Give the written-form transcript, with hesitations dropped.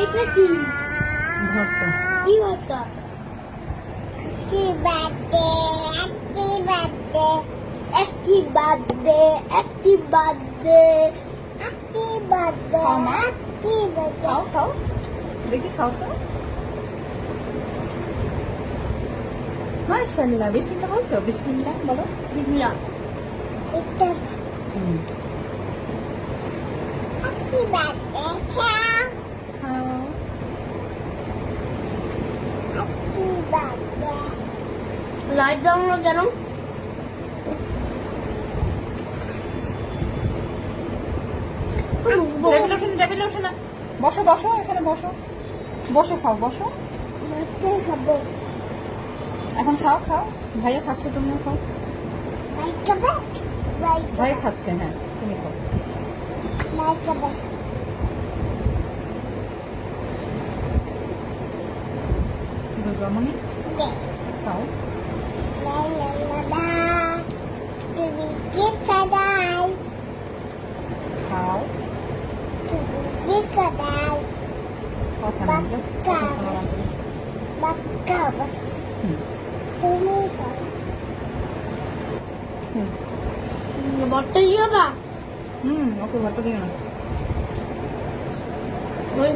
এটা কি ভর্তা। কি হতো কি বাদে একটি বাদে খাও মা। খাও খাও, দেখি খাও তো। মাশাআল্লাহ, বিসমিল্লাহ বলছো? বিসমিল্লাহ বলো। বিসমিল্লাহ এটা হুম, একটি বাদে খাও। একটি বাদে লাইট জ্বালানো কেন? টেবিলে ওঠে না। বসো বসো, এখানে বসো, বসে খাও, বসো। মাকে খাবো এখন খাও খাও, ভাইয়া খাচ্ছে, তুমিও খাও। ভাই খাবে ভাই খাচ্ছে, হ্যাঁ তুমি খাও। ভাই খাবে বুঝলো মনি? দে খাও। তুমি কি কাদাই খাও। তুমি কি কাদাই কথা না বলো। বাক্কা বাস হুম, তুমি খাও হুম, বটটা ইয়ে বা ওকে ভর্তা দিও না। ওই